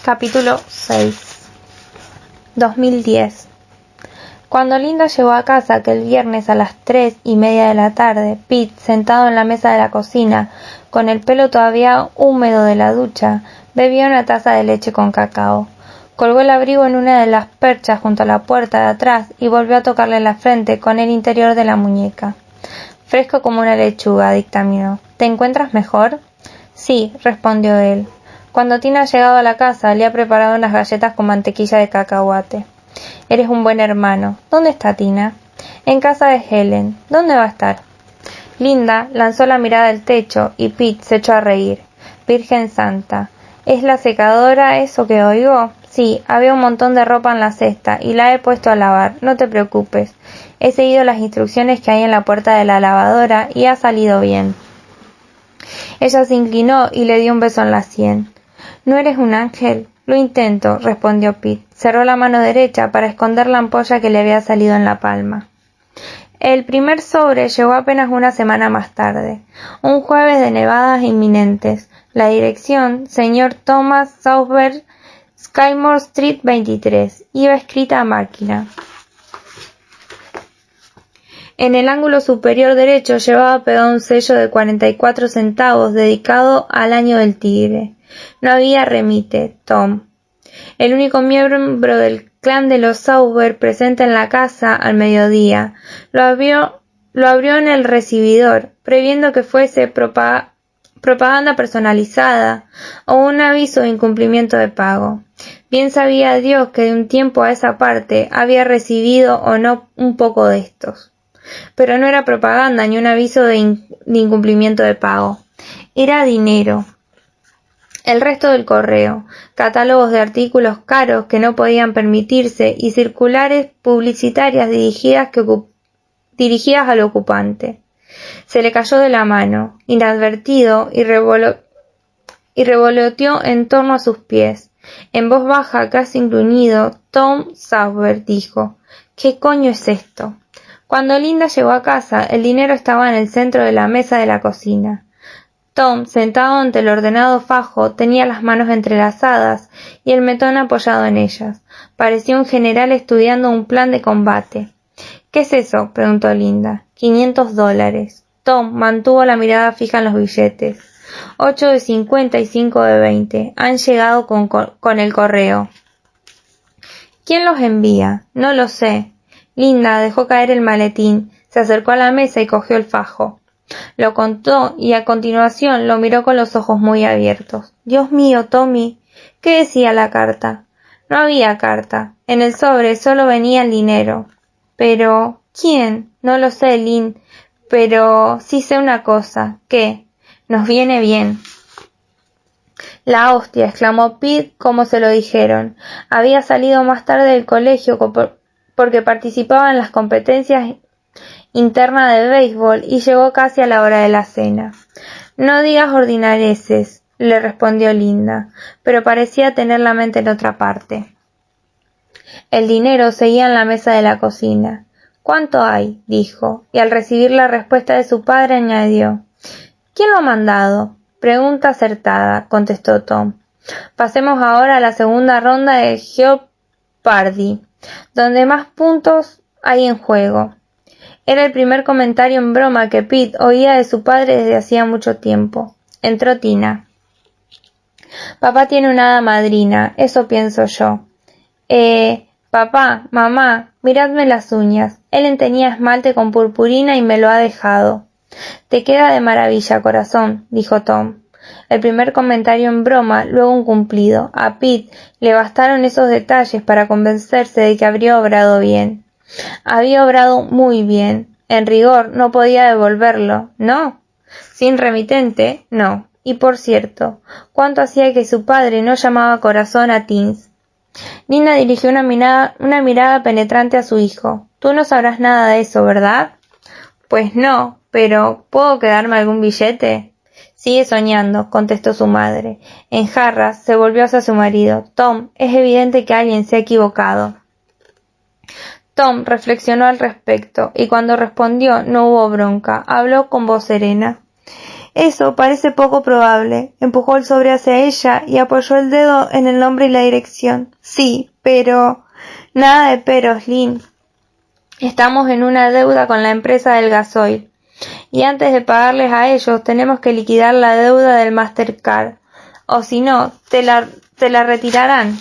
Capítulo 6. 2010. Cuando Linda llegó a casa aquel viernes a las 3:30 de la tarde, Pete, sentado en la mesa de la cocina, con el pelo todavía húmedo de la ducha, bebía una taza de leche con cacao. Colgó el abrigo en una de las perchas junto a la puerta de atrás y volvió a tocarle la frente con el interior de la muñeca. Fresco como una lechuga, dictaminó. ¿Te encuentras mejor? Sí, respondió él. Cuando Tina ha llegado a la casa, le ha preparado unas galletas con mantequilla de cacahuate. Eres un buen hermano. ¿Dónde está Tina? En casa de Helen. ¿Dónde va a estar? Linda lanzó la mirada al techo y Pete se echó a reír. Virgen Santa. ¿Es la secadora eso que oigo? Sí, había un montón de ropa en la cesta y la he puesto a lavar. No te preocupes. He seguido las instrucciones que hay en la puerta de la lavadora y ha salido bien. Ella se inclinó y le dio un beso en la sien. ¿No eres un ángel? Lo intento, respondió Pete. Cerró la mano derecha para esconder la ampolla que le había salido en la palma. El primer sobre llegó apenas una semana más tarde, un jueves de nevadas inminentes. La dirección, señor Thomas Southberg, Skymore Street 23, iba escrita a máquina. En el ángulo superior derecho llevaba pegado un sello de 44 centavos dedicado al año del tigre. No había remite, Tom. El único miembro del clan de los Sauber presente en la casa al mediodía. Lo abrió en el recibidor, previendo que fuese propaganda personalizada o un aviso de incumplimiento de pago. Bien sabía Dios que de un tiempo a esa parte había recibido o no un poco de estos. Pero no era propaganda ni un aviso de incumplimiento de pago. Era dinero. El resto del correo, catálogos de artículos caros que no podían permitirse y circulares publicitarias dirigidas al ocupante. Se le cayó de la mano, inadvertido, y revoloteó en torno a sus pies. En voz baja, casi gruñido, Tom Southberg dijo: ¿Qué coño es esto? Cuando Linda llegó a casa, el dinero estaba en el centro de la mesa de la cocina. Tom, sentado ante el ordenado fajo, tenía las manos entrelazadas y el mentón apoyado en ellas. Parecía un general estudiando un plan de combate. ¿Qué es eso?, preguntó Linda. $500. Tom mantuvo la mirada fija en los billetes. 8 de 50 y 5 de 20. Han llegado con el correo. ¿Quién los envía? No lo sé. Linda dejó caer el maletín, se acercó a la mesa y cogió el fajo. Lo contó y a continuación lo miró con los ojos muy abiertos. Dios mío, Tommy, ¿qué decía la carta? No había carta. En el sobre solo venía el dinero. Pero, ¿quién? No lo sé, Lynn, pero sí sé una cosa. ¿Qué? Nos viene bien. La hostia, exclamó Pete como se lo dijeron. Había salido más tarde del colegio porque participaba en las competencias interna de béisbol y llegó casi a la hora de la cena. No digas ordinareces, le respondió Linda, pero parecía tener la mente en otra parte. El dinero seguía en la mesa de la cocina. ¿Cuánto hay?, dijo, y al recibir la respuesta de su padre añadió: ¿Quién lo ha mandado? Pregunta acertada, contestó Tom. Pasemos ahora a la segunda ronda de Jeopardy, donde más puntos hay en juego. Era el primer comentario en broma que Pete oía de su padre desde hacía mucho tiempo. Entró Tina. Papá tiene una hada madrina, eso pienso yo. Papá, mamá, miradme las uñas. Ellen tenía esmalte con purpurina y me lo ha dejado. Te queda de maravilla, corazón, dijo Tom. El primer comentario en broma, luego un cumplido. A Pete le bastaron esos detalles para convencerse de que habría obrado bien. Había obrado muy bien. En rigor, no podía devolverlo, ¿no? Sin remitente, no. Y por cierto, ¿cuánto hacía que su padre no llamaba corazón a Tins? Nina dirigió una mirada penetrante a su hijo. Tú no sabrás nada de eso, ¿verdad? Pues no, pero ¿puedo quedarme algún billete? Sigue soñando, contestó su madre. En jarras se volvió hacia su marido. Tom, es evidente que alguien se ha equivocado. Tom reflexionó al respecto, y cuando respondió no hubo bronca, habló con voz serena. Eso parece poco probable. Empujó el sobre hacia ella y apoyó el dedo en el nombre y la dirección. Sí, pero... Nada de peros, Lynn. Estamos en una deuda con la empresa del gasoil. Y antes de pagarles a ellos, tenemos que liquidar la deuda del Mastercard. O si no, te la retirarán.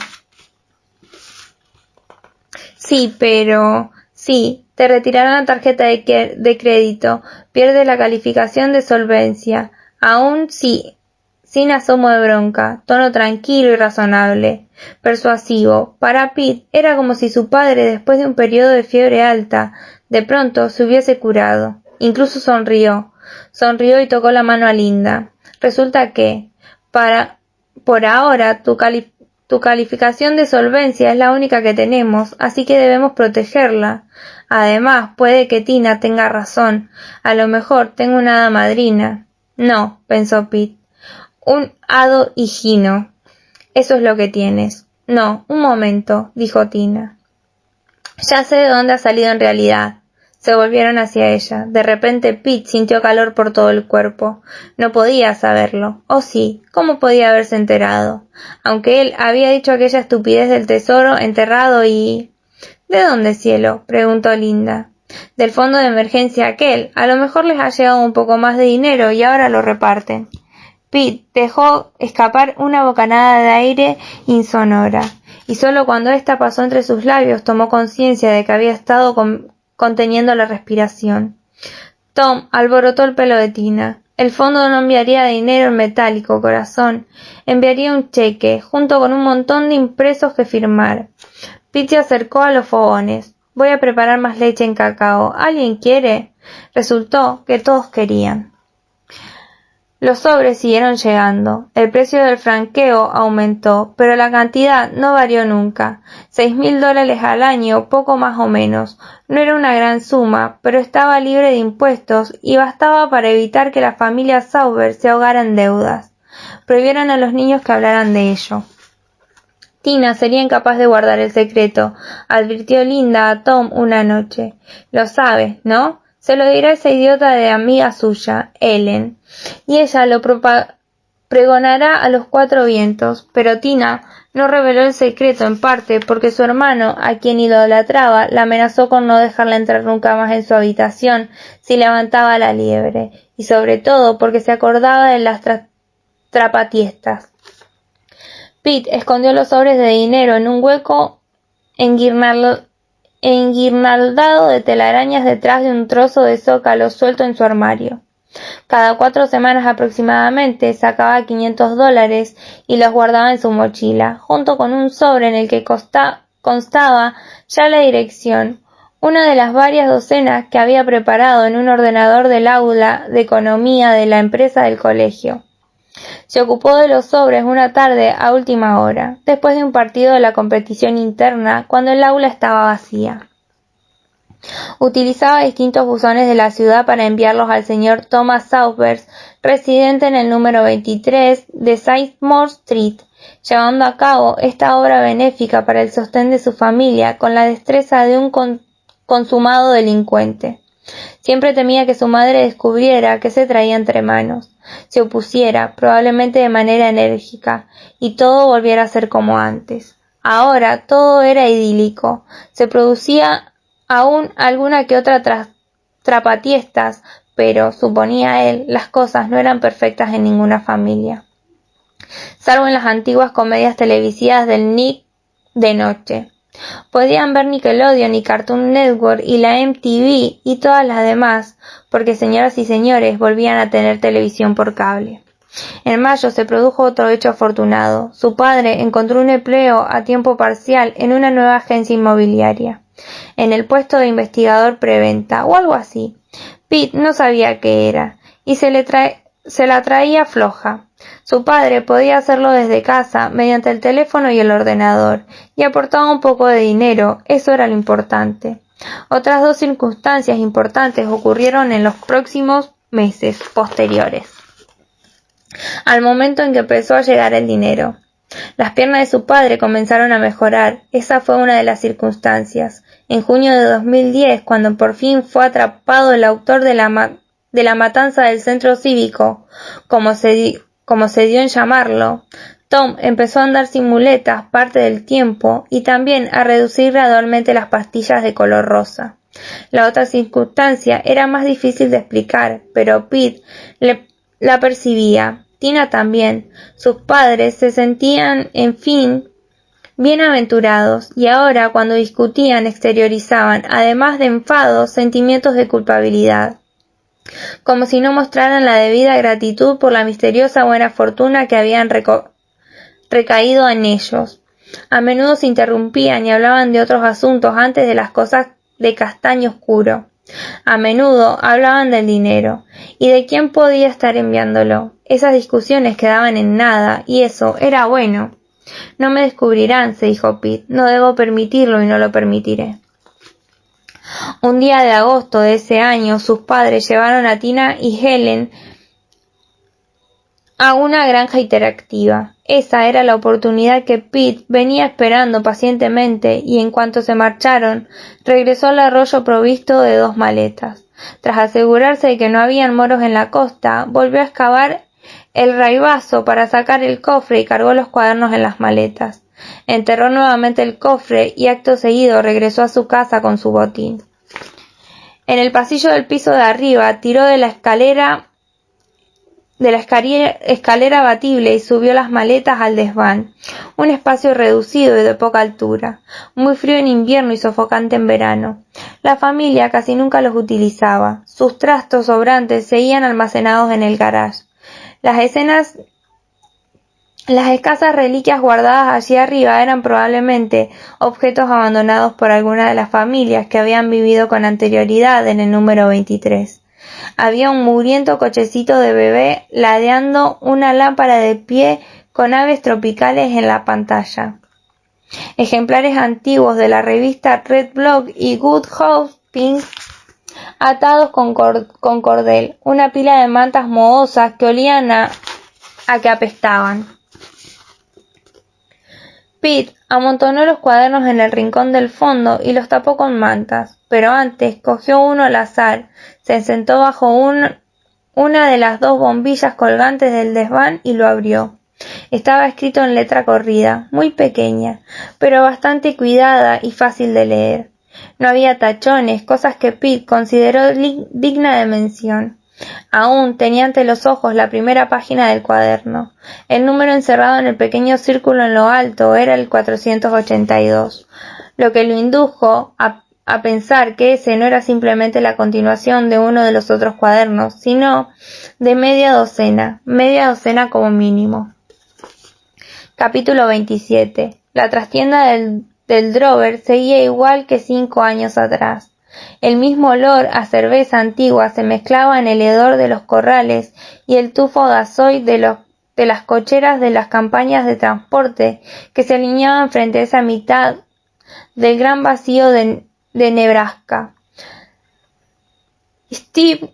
Sí, pero... Sí, te retirarán la tarjeta de crédito. Pierde la calificación de solvencia. Aún sí, sin asomo de bronca, tono tranquilo y razonable, persuasivo. Para Pete era como si su padre, después de un periodo de fiebre alta, de pronto se hubiese curado. Incluso sonrió. Sonrió y tocó la mano a Linda. Resulta que, por ahora, tu calificación de solvencia es la única que tenemos, así que debemos protegerla. Además, puede que Tina tenga razón. A lo mejor tengo una hada madrina. No, pensó Pete. Un hado higino. Eso es lo que tienes. No, un momento, dijo Tina. Ya sé de dónde ha salido en realidad. Se volvieron hacia ella. De repente Pete sintió calor por todo el cuerpo. No podía saberlo. Oh sí, ¿cómo podía haberse enterado? Aunque él había dicho aquella estupidez del tesoro enterrado y... ¿De dónde, cielo? Preguntó Linda. Del fondo de emergencia aquel. A lo mejor les ha llegado un poco más de dinero y ahora lo reparten. Pete dejó escapar una bocanada de aire insonora, y solo cuando ésta pasó entre sus labios tomó conciencia de que había estado conteniendo la respiración. Tom alborotó el pelo de Tina. El fondo no enviaría dinero en metálico, corazón. Enviaría un cheque, junto con un montón de impresos que firmar. Pete se acercó a los fogones. Voy a preparar más leche en cacao. ¿Alguien quiere? Resultó que todos querían. Los sobres siguieron llegando. El precio del franqueo aumentó, pero la cantidad no varió nunca. $6,000 al año, poco más o menos. No era una gran suma, pero estaba libre de impuestos y bastaba para evitar que la familia Sauber se ahogara en deudas. Prohibieron a los niños que hablaran de ello. Tina sería incapaz de guardar el secreto, advirtió Linda a Tom una noche. Lo sabes, ¿no? Se lo dirá esa idiota de amiga suya, Ellen, y ella lo pregonará a los cuatro vientos. Pero Tina no reveló el secreto en parte porque su hermano, a quien idolatraba, la amenazó con no dejarla entrar nunca más en su habitación si levantaba la liebre, y sobre todo porque se acordaba de las trapatiestas. Pete escondió los sobres de dinero en un hueco enguirnaldado de telarañas detrás de un trozo de zócalo suelto en su armario. Cada 4 semanas aproximadamente sacaba $500 y los guardaba en su mochila, junto con un sobre en el que constaba ya la dirección, una de las varias docenas que había preparado en un ordenador del aula de economía de la empresa del colegio. Se ocupó de los sobres una tarde a última hora, después de un partido de la competición interna, cuando el aula estaba vacía. Utilizaba distintos buzones de la ciudad para enviarlos al señor Thomas Sauber, residente en el número 23 de Sycamore Street, llevando a cabo esta obra benéfica para el sostén de su familia con la destreza de un consumado delincuente. Siempre temía que su madre descubriera que se traía entre manos, se opusiera, probablemente de manera enérgica, y todo volviera a ser como antes. Ahora todo era idílico. Se producía aún alguna que otra trapatiestas, pero, suponía él, las cosas no eran perfectas en ninguna familia, salvo en las antiguas comedias televisivas del Nick de noche. Podían ver Nickelodeon y Cartoon Network y la MTV y todas las demás, porque señoras y señores volvían a tener televisión por cable. En mayo se produjo otro hecho afortunado. Su padre encontró un empleo a tiempo parcial en una nueva agencia inmobiliaria, en el puesto de investigador preventa o algo así. Pete no sabía qué era, y se la traía floja. Su padre podía hacerlo desde casa, mediante el teléfono y el ordenador, y aportaba un poco de dinero, eso era lo importante. Otras 2 circunstancias importantes ocurrieron en los próximos meses posteriores, al momento en que empezó a llegar el dinero. Las piernas de su padre comenzaron a mejorar, esa fue una de las circunstancias. En junio de 2010, cuando por fin fue atrapado el autor de la de la matanza del centro cívico, como se dio en llamarlo, Tom empezó a andar sin muletas parte del tiempo y también a reducir gradualmente las pastillas de color rosa. La otra circunstancia era más difícil de explicar, pero Pete la percibía. Tina también. Sus padres se sentían, en fin, bienaventurados, y ahora cuando discutían exteriorizaban, además de enfado, sentimientos de culpabilidad, como si no mostraran la debida gratitud por la misteriosa buena fortuna que habían recaído en ellos. A menudo se interrumpían y hablaban de otros asuntos antes de las cosas de castaño oscuro. A menudo hablaban del dinero y de quién podía estar enviándolo. Esas discusiones quedaban en nada, y eso era bueno. No me descubrirán, se dijo Pete. No debo permitirlo y no lo permitiré. Un día de agosto de ese año, sus padres llevaron a Tina y Helen a una granja interactiva. Esa era la oportunidad que Pete venía esperando pacientemente, y en cuanto se marcharon, regresó al arroyo provisto de 2 maletas. Tras asegurarse de que no habían moros en la costa, volvió a excavar el raibazo para sacar el cofre y cargó los cuadernos en las maletas. Enterró nuevamente el cofre y acto seguido regresó a su casa con su botín. En el pasillo del piso de arriba tiró de la escalera abatible y subió las maletas al desván, un espacio reducido y de poca altura, muy frío en invierno y sofocante en verano. La familia casi nunca los utilizaba. Sus trastos sobrantes seguían almacenados en el garage. Las escasas reliquias guardadas allí arriba eran probablemente objetos abandonados por alguna de las familias que habían vivido con anterioridad en el número 23. Había un mugriento cochecito de bebé ladeando una lámpara de pie con aves tropicales en la pantalla. Ejemplares antiguos de la revista Red Block y Good Housekeeping atados con cordel, una pila de mantas mohosas que olían a que apestaban. Pete amontonó los cuadernos en el rincón del fondo y los tapó con mantas, pero antes cogió uno al azar, se sentó bajo una de las 2 bombillas colgantes del desván y lo abrió. Estaba escrito en letra corrida, muy pequeña, pero bastante cuidada y fácil de leer. No había tachones, cosas que Pete consideró digna de mención. Aún tenía ante los ojos la primera página del cuaderno. El número encerrado en el pequeño círculo en lo alto era el 482, lo que lo indujo a pensar que ese no era simplemente la continuación de uno de los otros cuadernos, sino de media docena como mínimo. Capítulo 27. La trastienda del Drover seguía igual que 5 años atrás. El mismo olor a cerveza antigua se mezclaba en el hedor de los corrales y el tufo gasoil de las cocheras de las campañas de transporte que se alineaban frente a esa mitad del gran vacío de Nebraska. Steve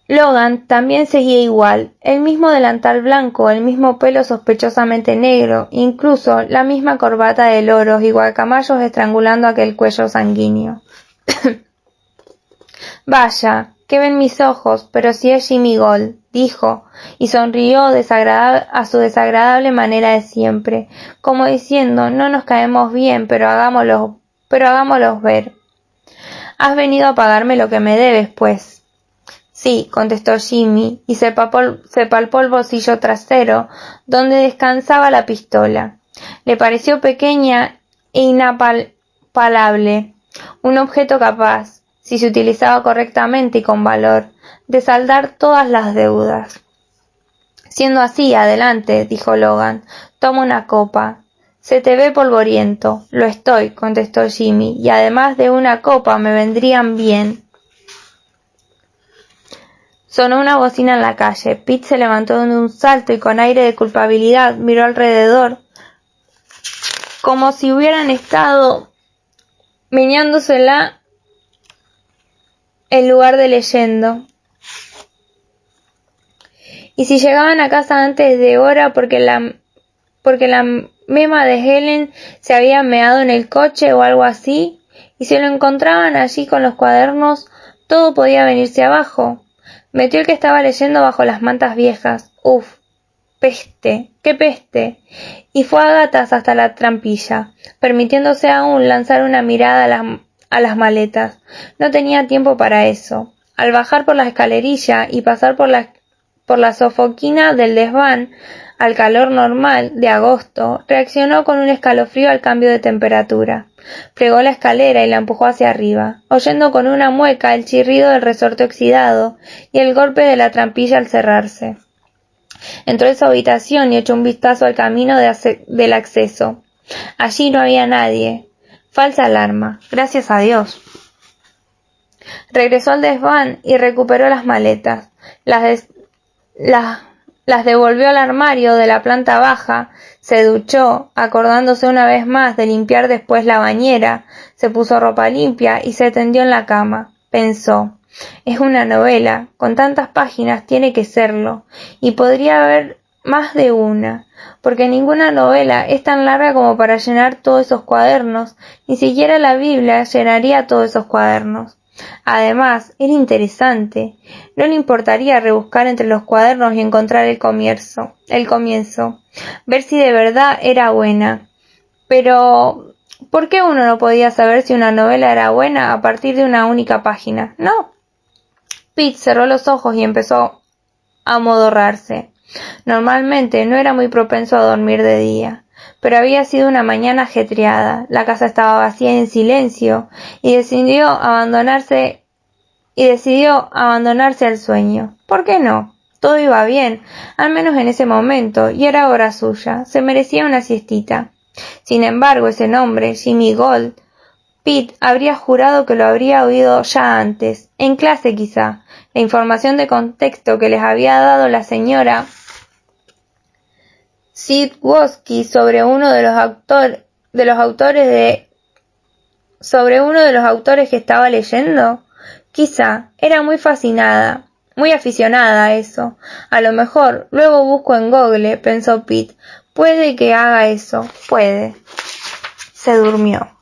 Logan también seguía igual, el mismo delantal blanco, el mismo pelo sospechosamente negro, incluso la misma corbata de loros y guacamayos estrangulando aquel cuello sanguíneo. Vaya, ¿qué ven mis ojos? Pero si es Jimmy Gold, dijo, y sonrió a su desagradable manera de siempre, como diciendo, no nos caemos bien, pero hagámoslos ver. Has venido a pagarme lo que me debes, pues. Sí, contestó Jimmy, y se palpó el bolsillo trasero, donde descansaba la pistola. Le pareció pequeña e inapalable, un objeto capaz, si se utilizaba correctamente y con valor, de saldar todas las deudas. Siendo así, adelante, dijo Logan, toma una copa. Se te ve polvoriento. Lo estoy, contestó Jimmy, y además de una copa me vendrían bien. Sonó una bocina en la calle. Pete se levantó de un salto y con aire de culpabilidad miró alrededor, como si hubieran estado meneándosela en lugar de leyendo. Y si llegaban a casa antes de hora porque la mema de Helen se había meado en el coche o algo así, y si lo encontraban allí con los cuadernos, todo podía venirse abajo. Metió el que estaba leyendo bajo las mantas viejas. ¡Uf! ¡Peste! ¡Qué peste! Y fue a gatas hasta la trampilla, permitiéndose aún lanzar una mirada a las maletas. No tenía tiempo para eso. Al bajar por la escalerilla y pasar por la sofoquina del desván, al calor normal de agosto, reaccionó con un escalofrío al cambio de temperatura. Plegó la escalera y la empujó hacia arriba, oyendo con una mueca el chirrido del resorte oxidado y el golpe de la trampilla al cerrarse. Entró en su habitación y echó un vistazo al camino del acceso. Allí no había nadie. Falsa alarma. Gracias a Dios. Regresó al desván y recuperó las maletas. Las devolvió al armario de la planta baja, se duchó, acordándose una vez más de limpiar después la bañera, se puso ropa limpia y se tendió en la cama. Pensó, es una novela, con tantas páginas tiene que serlo, y podría haber más de una, porque ninguna novela es tan larga como para llenar todos esos cuadernos, ni siquiera la Biblia llenaría todos esos cuadernos. Además, era interesante. No le importaría rebuscar entre los cuadernos y encontrar el comienzo, ver si de verdad era buena. Pero, ¿por qué uno no podía saber si una novela era buena a partir de una única página? No. Pete cerró los ojos y empezó a amodorrarse. Normalmente no era muy propenso a dormir de día, pero había sido una mañana ajetreada, la casa estaba vacía y en silencio, y decidió abandonarse al sueño. ¿Por qué no? Todo iba bien, al menos en ese momento, y era hora suya, se merecía una siestita. Sin embargo, ese nombre, Jimmy Gold, Pete habría jurado que lo habría oído ya antes, en clase quizá. La información de contexto que les había dado la señora Sidwoski sobre uno de los autores que estaba leyendo, quizá era muy aficionada a eso. A lo mejor luego busco en Google, pensó Pete. Puede que haga eso, puede. Se durmió.